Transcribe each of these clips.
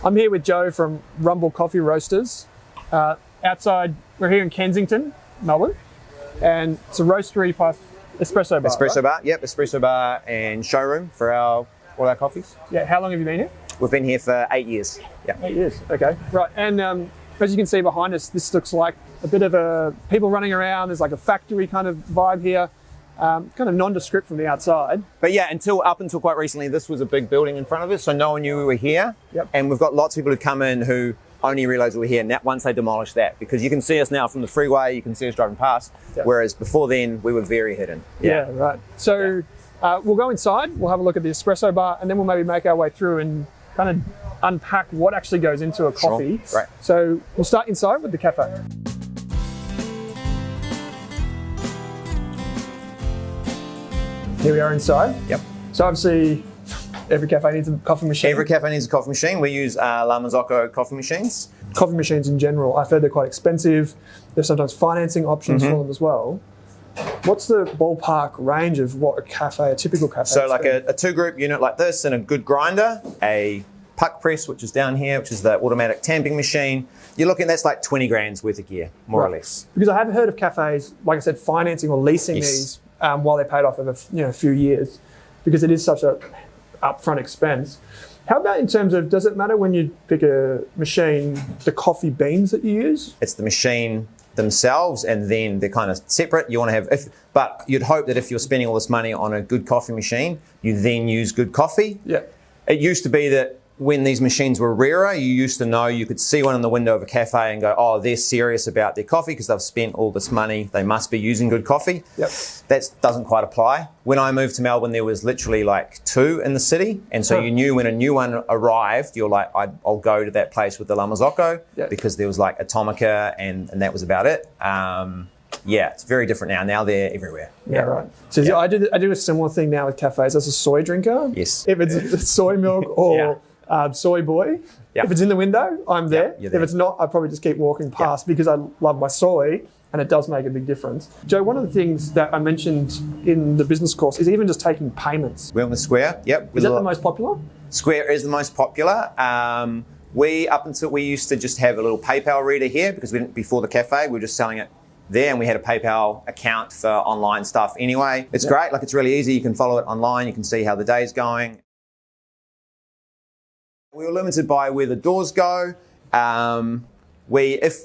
I'm here with Joe from Rumble Coffee Roasters. Outside, we're here in Kensington, Melbourne, and it's a roastery plus espresso bar. Espresso bar, yep, espresso bar and showroom for all our coffees. Yeah, how long have you been here? We've been here for 8 years. Yeah. 8 years, okay. Right, and as you can see behind us, this looks like a bit of a people running around. There's like a factory kind of vibe here. Kind of nondescript from the outside. But yeah, up until quite recently, this was a big building in front of us, so no one knew we were here. Yep. And we've got lots of people who come in who only realise we're here once they demolish that, because you can see us now from the freeway, you can see us driving past, yep. Whereas before then, we were very hidden. Yeah, right. So we'll go inside, we'll have a look at the espresso bar, and then we'll maybe make our way through and kind of unpack what actually goes into a coffee. Sure. Right. So we'll start inside with the cafe. Here we are inside. Yep. So obviously, every cafe needs a coffee machine. Every cafe needs a coffee machine. We use La Marzocco coffee machines. Coffee machines in general, I've heard they're quite expensive. There's sometimes financing options for them as well. What's the ballpark range of what a typical cafe So like a two-group unit like this and a good grinder, a puck press, which is down here, which is the automatic tamping machine. You're looking, that's like 20 grand's worth of gear, more or less. Because I have heard of cafes, like I said, financing or leasing these while they're paid off over a few years, because it is such a upfront expense. How about in terms of, does it matter when you pick a machine, the coffee beans that you use? It's the machine themselves, and then they're kind of separate. You want to have, but you'd hope that if you're spending all this money on a good coffee machine, you then use good coffee. Yeah. It used to be that when these machines were rarer, you used to know, you could see one in the window of a cafe and go, oh, they're serious about their coffee because they've spent all this money. They must be using good coffee. Yep. That doesn't quite apply. When I moved to Melbourne, there was literally like 2 in the city. And so you knew when a new one arrived, you're like, I'll go to that place with the La Marzocco because there was like Atomica and that was about it. Yeah, it's very different now. Now they're everywhere. Yeah, right. So I do a similar thing now with cafes. As a soy drinker, yes. If it's soy milk or soy boy, if it's in the window, I'm there. If it's not, I probably just keep walking past because I love my soy, and it does make a big difference. Joe, one of the things that I mentioned in the business course is even just taking payments. We're on the Square, yep. Is that the most popular? Square is the most popular. We used to just have a little PayPal reader here because before the cafe, we were just selling it there, and we had a PayPal account for online stuff anyway. It's great, like it's really easy. You can follow it online. You can see how the day's going. We were limited by where the doors go. If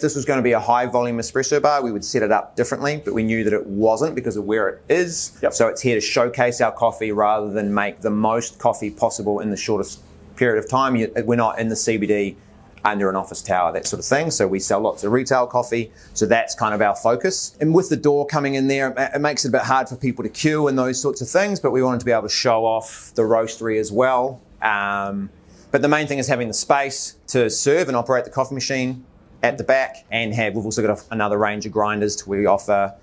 this was going to be a high volume espresso bar, we would set it up differently, but we knew that it wasn't because of where it is. Yep. So it's here to showcase our coffee rather than make the most coffee possible in the shortest period of time. We're not in the CBD under an office tower, that sort of thing. So we sell lots of retail coffee. So that's kind of our focus. And with the door coming in there, it makes it a bit hard for people to queue and those sorts of things, but we wanted to be able to show off the roastery as well. But the main thing is having the space to serve and operate the coffee machine at the back, and we've also got another range of grinders where we offer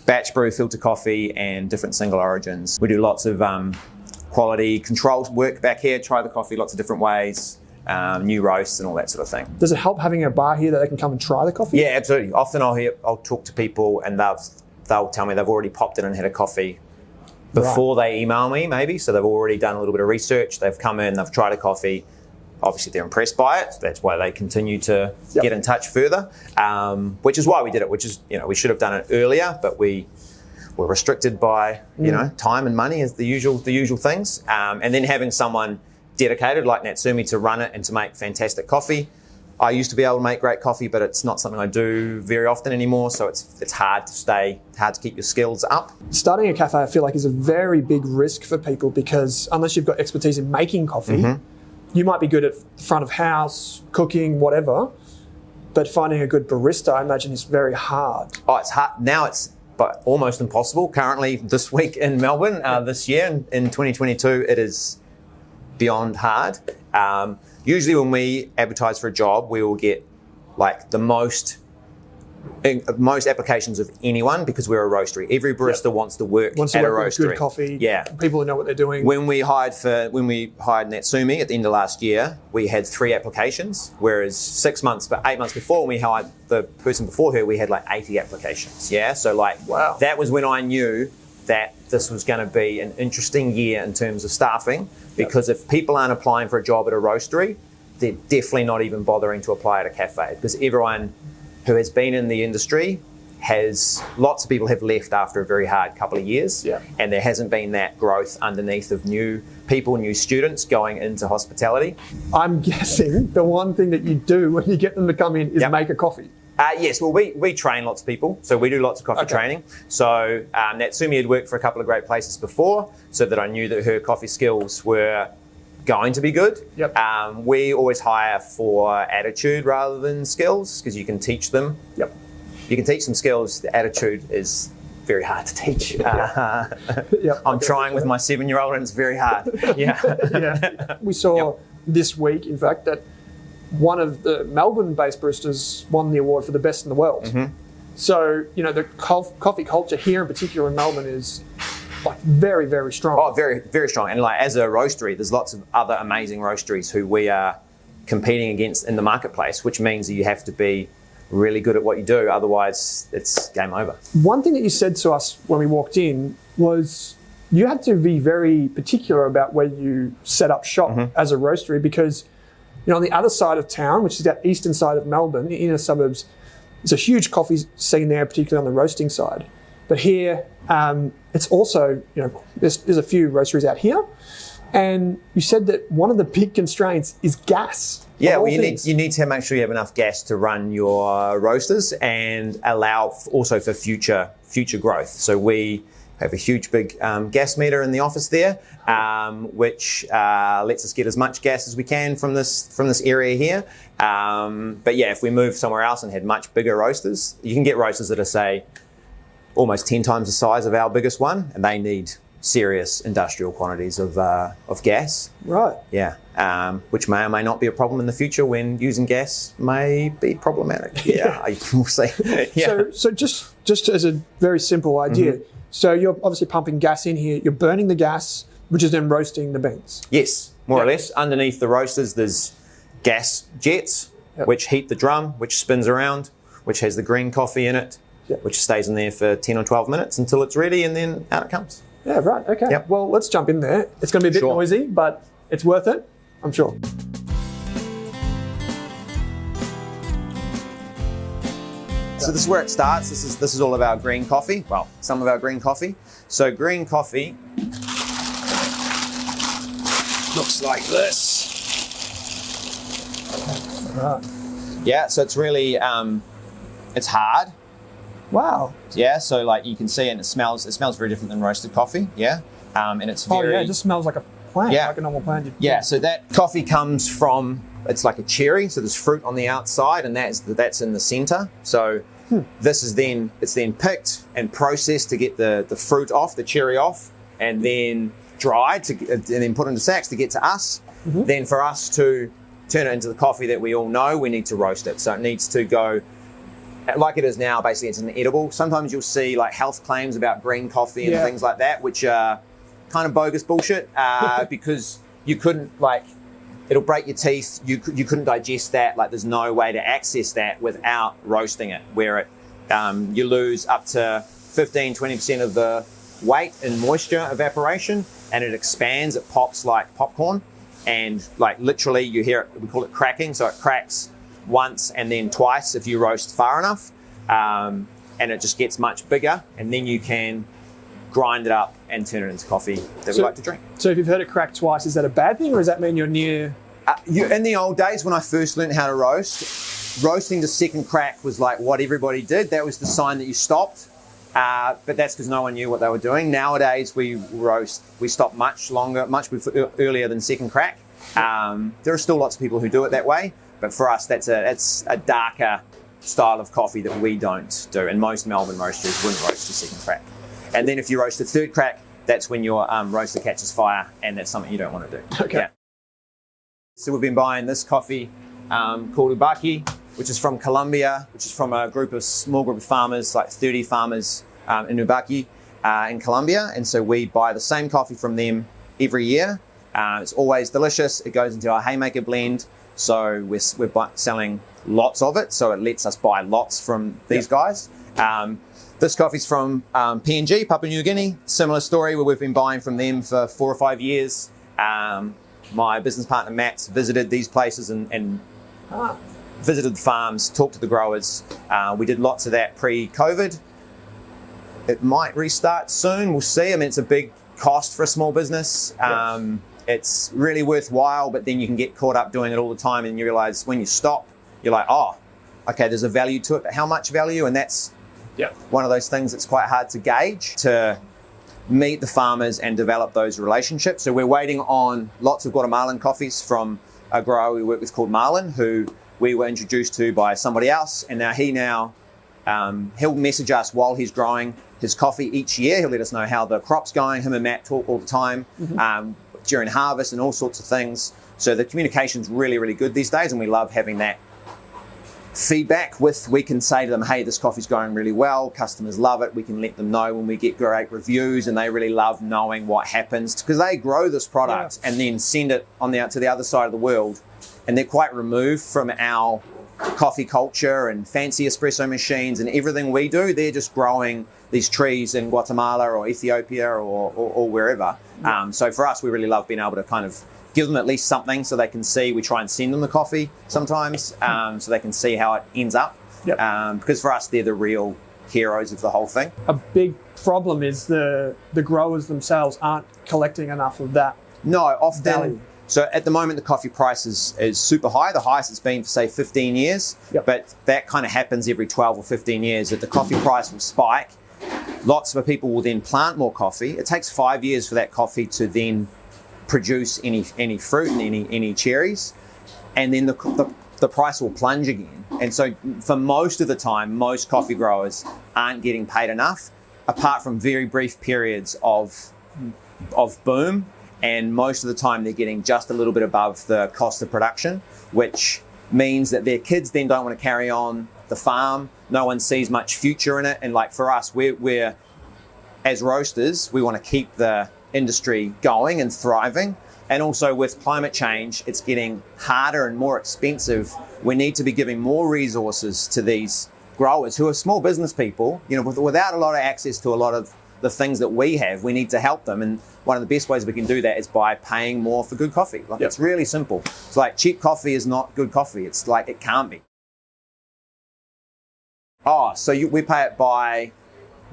batch brew, filter coffee, and different single origins. We do lots of quality control work back here, try the coffee lots of different ways. New roasts and all that sort of thing. Does it help having a bar here that they can come and try the coffee? Yeah, absolutely. Often I'll talk to people and they'll tell me they've already popped in and had a coffee before they email me, maybe. So they've already done a little bit of research. They've come in, they've tried a coffee. Obviously, they're impressed by it. So that's why they continue to get in touch further, which is why we did it, which is, we should have done it earlier, but we were restricted by, time and money as the usual things. And then having someone dedicated like Natsumi to run it and to make fantastic coffee. I used to be able to make great coffee, but it's not something I do very often anymore. So it's hard to keep your skills up. Starting a cafe, I feel like, is a very big risk for people because unless you've got expertise in making coffee, you might be good at front of house, cooking, whatever. But finding a good barista, I imagine, is very hard. Oh, it's hard. Now it's almost impossible. Currently, this week in Melbourne, this year in 2022, it is beyond hard. Usually when we advertise for a job, we will get like the most applications of anyone because we're a roastery. Every barista wants to work at a roastery. Good coffee. Yeah. People who know what they're doing. When we hired Natsumi at the end of last year, we had 3 applications, whereas 8 months before when we hired the person before her, we had like 80 applications. Yeah. So that was when I knew that this was going to be an interesting year in terms of staffing Because if people aren't applying for a job at a roastery, they're definitely not even bothering to apply at a cafe, because everyone who has been in the industry lots of people have left after a very hard couple of years, and there hasn't been that growth underneath of new people, new students going into hospitality. I'm guessing the one thing that you do when you get them to come in is make a coffee. Yes, well, we train lots of people, so we do lots of coffee training. So Natsumi had worked for a couple of great places before, so that I knew that her coffee skills were going to be good. We always hire for attitude rather than skills, because you can teach them. You can teach them skills. The attitude is very hard to teach. I'm trying with my 7-year-old, and it's very hard. We saw this week, in fact, that one of the Melbourne-based baristas won the award for the best in the world. So, the coffee culture here in particular in Melbourne is like very, very strong. Oh, very, very strong. And like as a roastery, there's lots of other amazing roasteries who we are competing against in the marketplace, which means that you have to be really good at what you do. Otherwise, it's game over. One thing that you said to us when we walked in was you had to be very particular about where you set up shop as a roastery, because on the other side of town, which is that eastern side of Melbourne, the inner suburbs, there's a huge coffee scene there, particularly on the roasting side. But here, it's also, there's a few roasteries out here. And you said that one of the big constraints is gas. Yeah, well, you need to make sure you have enough gas to run your roasters and allow also for future growth. So we have a huge big gas meter in the office there, which lets us get as much gas as we can from this area here. But yeah, if we move somewhere else and had much bigger roasters, you can get roasters that are, say, almost 10 times the size of our biggest one, and they need serious industrial quantities of gas. Right. Yeah. Which may or may not be a problem in the future when using gas may be problematic. Yeah. We'll see. So just as a very simple idea, so you're obviously pumping gas in here, you're burning the gas, which is then roasting the beans. Yes, more or less. Underneath the roasters, there's gas jets, which heat the drum, which spins around, which has the green coffee in it, which stays in there for 10 or 12 minutes until it's ready, and then out it comes. Yeah, right. Okay. Well, let's jump in there. It's going to be a bit noisy, but it's worth it, I'm sure. So this is where it starts. This is all of our green coffee. Well, some of our green coffee. So green coffee looks like this. Right. Yeah. So it's really it's hard. Wow. Yeah, so like you can see, and it smells very different than roasted coffee. Yeah, and it's very. It just smells like a plant, like a normal plant. Yeah, so that coffee comes from, it's like a cherry, so there's fruit on the outside, and that's in the center. So this is then picked and processed to get the fruit off, the cherry off, and then dried and then put into sacks to get to us. Then for us to turn it into the coffee that we all know, we need to roast it. So it needs to go. Like it is now, basically it's an edible. Sometimes you'll see like health claims about green coffee and things like that, which are kind of bogus bullshit, because you couldn't, it'll break your teeth. You couldn't digest that. Like there's no way to access that without roasting it, where you lose up to 15-20% of the weight in moisture evaporation, and it expands. It pops like popcorn, and like literally you hear it. We call it cracking. So it cracks once and then twice if you roast far enough, and it just gets much bigger, and then you can grind it up and turn it into coffee that we like to drink. So if you've heard it crack twice, is that a bad thing, or does that mean you're near? In the old days when I first learned how to roast, roasting the second crack was like what everybody did. That was the sign that you stopped, but that's because no one knew what they were doing. Nowadays we stop much earlier than second crack. There are still lots of people who do it that way. But for us, it's a darker style of coffee that we don't do. And most Melbourne roasters wouldn't roast a second crack. And then if you roast a third crack, that's when your roaster catches fire, and that's something you don't want to do. Okay. Yeah. So we've been buying this coffee called Ubaki, which is from Colombia, which is from a small group of farmers, like 30 farmers in Ubaki in Colombia. And so we buy the same coffee from them every year. It's always delicious. It goes into our Haymaker blend. So we're selling lots of it, so it lets us buy lots from these guys. This coffee's from PNG, Papua New Guinea. Similar story, where we've been buying from them for 4 or 5 years. My business partner Matt's visited these places and visited the farms, talked to the growers. We did lots of that pre-COVID. It might restart soon, we'll see. I mean, it's a big cost for a small business. It's really worthwhile, but then you can get caught up doing it all the time and you realize when you stop, you're like, oh, okay, there's a value to it, but how much value? And that's one of those things that's quite hard to gauge, to meet the farmers and develop those relationships. So we're waiting on lots of Guatemalan coffees from a grower we work with called Marlon, who we were introduced to by somebody else. And now he'll message us while he's growing his coffee each year. He'll let us know how the crop's going. Him and Matt talk all the time during harvest and all sorts of things. So the communication's really, really good these days, and we love having that feedback. We can say to them, hey, this coffee's going really well, customers love it. We can let them know when we get great reviews, and they really love knowing what happens, because they grow this product and then send it to the other side of the world, and they're quite removed from our coffee culture and fancy espresso machines and everything we do. They're just growing these trees in Guatemala or Ethiopia or wherever. So for us, we really love being able to kind of give them at least something so they can see. We try and send them the coffee sometimes so they can see how it ends up. Because for us, they're the real heroes of the whole thing. A big problem is the growers themselves aren't collecting enough of that. No, often. Value. So at the moment, the coffee price is super high. The highest it's been for, say, 15 years. But that kind of happens every 12 or 15 years, that the coffee price will spike. Lots of people will then plant more coffee. It takes 5 years for that coffee to then produce any fruit and any cherries. And then the price will plunge again. And so for most of the time, most coffee growers aren't getting paid enough, apart from very brief periods of boom. And most of the time they're getting just a little bit above the cost of production, which means that their kids then don't want to carry on the farm. No one sees much future in it. And like for us, we're as roasters, we want to keep the industry going and thriving. And also with climate change, it's getting harder and more expensive. We need to be giving more resources to these growers who are small business people, without a lot of access to a lot of the things that we have. We need to help them, and one of the best ways we can do that is by paying more for good coffee. It's really simple. It's like cheap coffee is not good coffee. It's like it can't be. We pay it by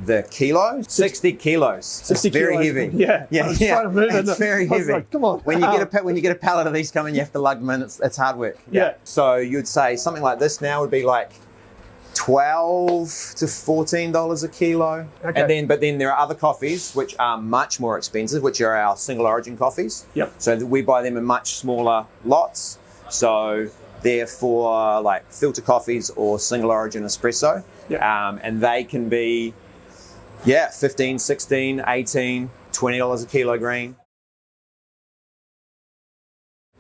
the kilo, 60 kilos. 60 it's very kilos. heavy. Yeah. Trying to move it's very heavy. Like, come on. When you get a pallet of these coming, you have to lug them in. It's hard work. So you'd say something like this now would be like $12 to $14 a kilo. Okay. But then there are other coffees which are much more expensive, which are our single origin coffees. So we buy them in much smaller lots. So they're for like filter coffees or single origin espresso. And they can be $15, $16, $18, $20 a kilo green.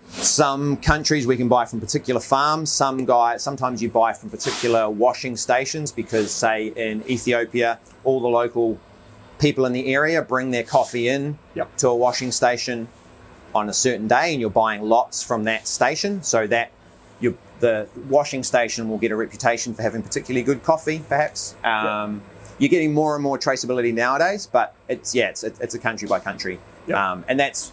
Some countries we can buy from particular farms. Sometimes you buy from particular washing stations, because say in Ethiopia, all the local people in the area bring their coffee in to a washing station on a certain day, and you're buying lots from that station, so that the washing station will get a reputation for having particularly good coffee, perhaps. You're getting more and more traceability nowadays, but it's a country by country. And that's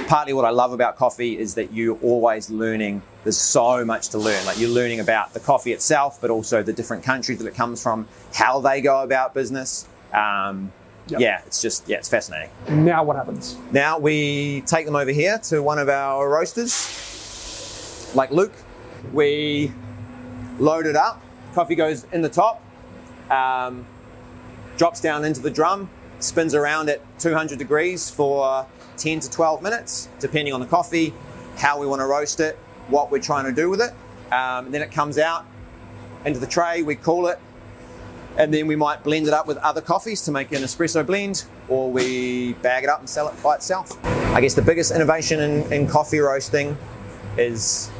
partly what I love about coffee, is that you're always learning. There's so much to learn. Like, you're learning about the coffee itself, but also the different countries that it comes from, how they go about business. It's fascinating. Now what happens? Now we take them over here to one of our roasters, like Luke. We load it up. Coffee goes in the top, drops down into the drum, spins around at 200 degrees for 10 to 12 minutes, depending on the coffee, how we want to roast it, what we're trying to do with it. And then it comes out into the tray, we cool it, and then we might blend it up with other coffees to make an espresso blend, or we bag it up and sell it by itself. I guess the biggest innovation in coffee roasting is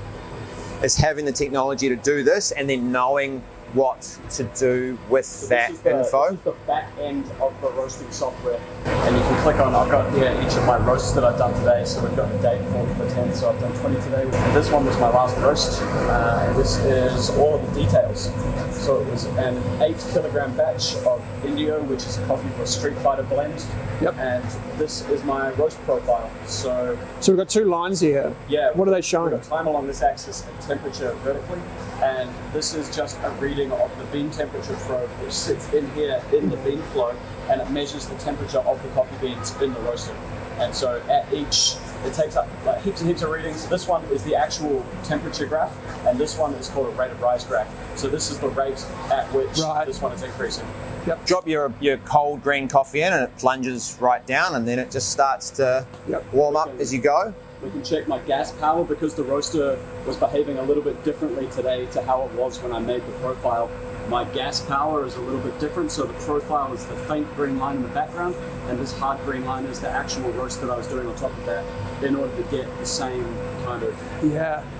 having the technology to do this, and then knowing what to do with that info. This is the back end of the roasting software, and you can click on, I've got here each of my roasts that I've done today, so we've got the date 4th the 10th, so I've done 20 today. This one was my last roast, and this is all of the details. So it was an 8 kilogram batch of Indio, which is a coffee for Street Fighter blend. Yep. And this is my roast profile. So we've got 2 lines here. Yeah. What are they showing? We've got time along this axis and temperature vertically. And this is just a reading of the bean temperature probe, which sits in here in the bean flow, and it measures the temperature of the coffee beans in the roaster. And so at each, it takes up like heaps and heaps of readings. This one is the actual temperature graph, and this one is called a rate of rise graph. So this is the rate at which this one is increasing. Yep. Drop your cold green coffee in, and it plunges right down, and then it just starts to warm up as you go. We can check my gas power because the roaster was behaving a little bit differently today to how it was when I made the profile. My gas power is a little bit different, so the profile is the faint green line in the background, and this hard green line is the actual roast that I was doing on top of that in order to get the same kind of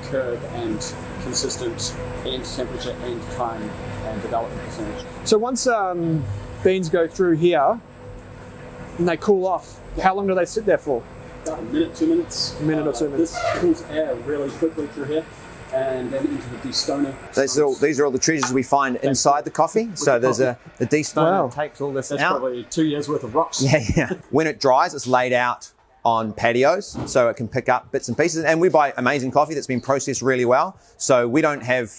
curve and consistent end temperature, end time, and development percentage. So once beans go through here and they cool off, how long do they sit there for? About a minute, 2 minutes. A minute or 2 minutes. This cools air really quickly through here, and then into the destoner. These are all the treasures we find inside the coffee. So there's the destoner that takes all this That's out. probably 2 years worth of rocks. Yeah. When it dries, it's laid out on patios, so it can pick up bits and pieces. And we buy amazing coffee that's been processed really well. So we don't have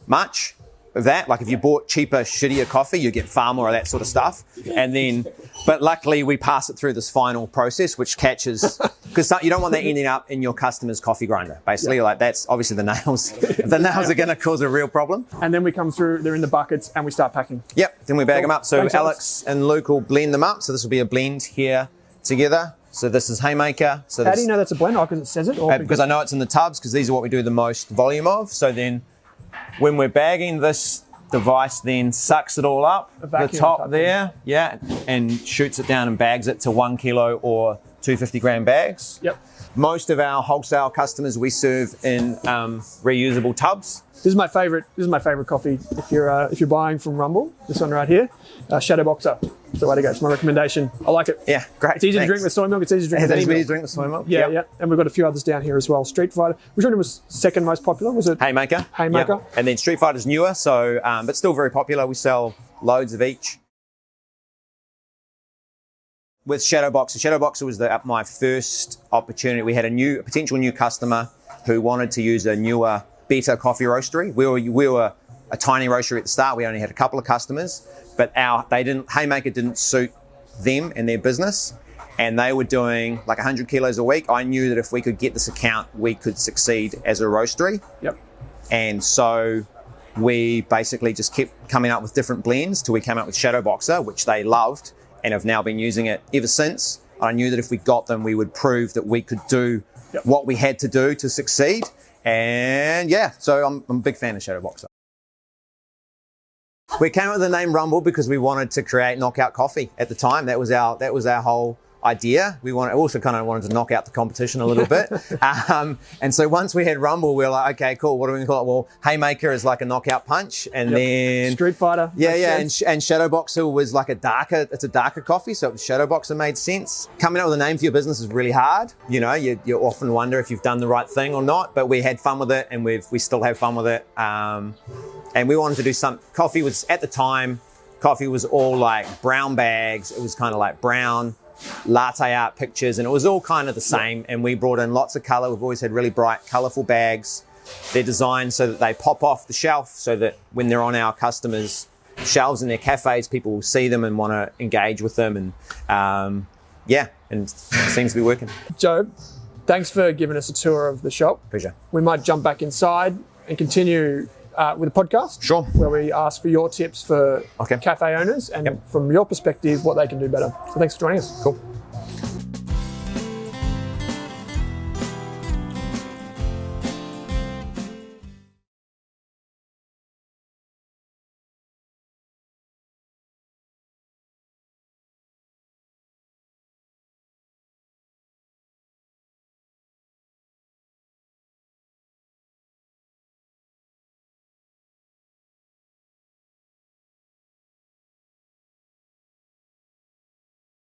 much of that. Like if you bought cheaper, shittier coffee, you get far more of that sort of stuff. And then, but luckily we pass it through this final process, which catches, because you don't want that ending up in your customer's coffee grinder. Basically, like that's obviously the nails. The nails are going to cause a real problem. And then we come through, they're in the buckets, and we start packing. Yep, then we bag them up. So Thanks, Alex and Luke will blend them up. So this will be a blend here together. So this is Haymaker. So how do you know that's a blend? Oh, because it says it? Or because I know it's in the tubs, because these are what we do the most volume of. So then when we're bagging, this device then sucks it all up, the top there, and shoots it down and bags it to 1 kilo or 250 gram bags. Yep. Most of our wholesale customers we serve in reusable tubs. This is my favorite. This is my favorite coffee. If you're buying from Rumble, this one right here, Shadow Boxer. It's the way to go. It's my recommendation. I like it. Yeah, great. It's easy to drink with soy milk. It's easy to drink with any milk. Easy to drink with soy milk. Yeah. And we've got a few others down here as well. Street Fighter. Which one was second most popular? Was it Haymaker? Haymaker. Yep. And then Street Fighter's newer, so but still very popular. We sell loads of each. With Shadow Boxer. Shadow Boxer was my first opportunity. We had a potential new customer who wanted to use a newer, better coffee roastery. We were a tiny roastery at the start. We only had a couple of customers, but Haymaker didn't suit them and their business, and they were doing like 100 kilos a week. I knew that if we could get this account, we could succeed as a roastery. Yep. And so we basically just kept coming up with different blends till we came up with Shadow Boxer, which they loved and have now been using it ever since. I knew that if we got them, we would prove that we could do what we had to do to succeed. And so I'm a big fan of Shadow Boxer. We came up with the name Rumble because we wanted to create knockout coffee at the time. That was our whole idea. We also kind of wanted to knock out the competition a little bit. And so once we had Rumble, we were like, okay, cool. What are we going to call it? Well, Haymaker is like a knockout punch. And then Street Fighter. And Shadow Boxer was like it's a darker coffee. So Shadow Boxer made sense. Coming up with a name for your business is really hard. You know, you often wonder if you've done the right thing or not, but we had fun with it, and we still have fun with it. And we wanted to do coffee was, at the time, coffee was all like brown bags. It was kind of like brown latte art pictures, and it was all kind of the same. And we brought in lots of color. We've always had really bright, colorful bags. They're designed so that they pop off the shelf, so that when they're on our customers' shelves in their cafes, people will see them and want to engage with them. And and it seems to be working. Joe, thanks for giving us a tour of the shop. Pleasure. We might jump back inside and continue with a podcast. Sure. Where we ask for your tips for cafe owners and from your perspective, what they can do better. So thanks for joining us. Cool.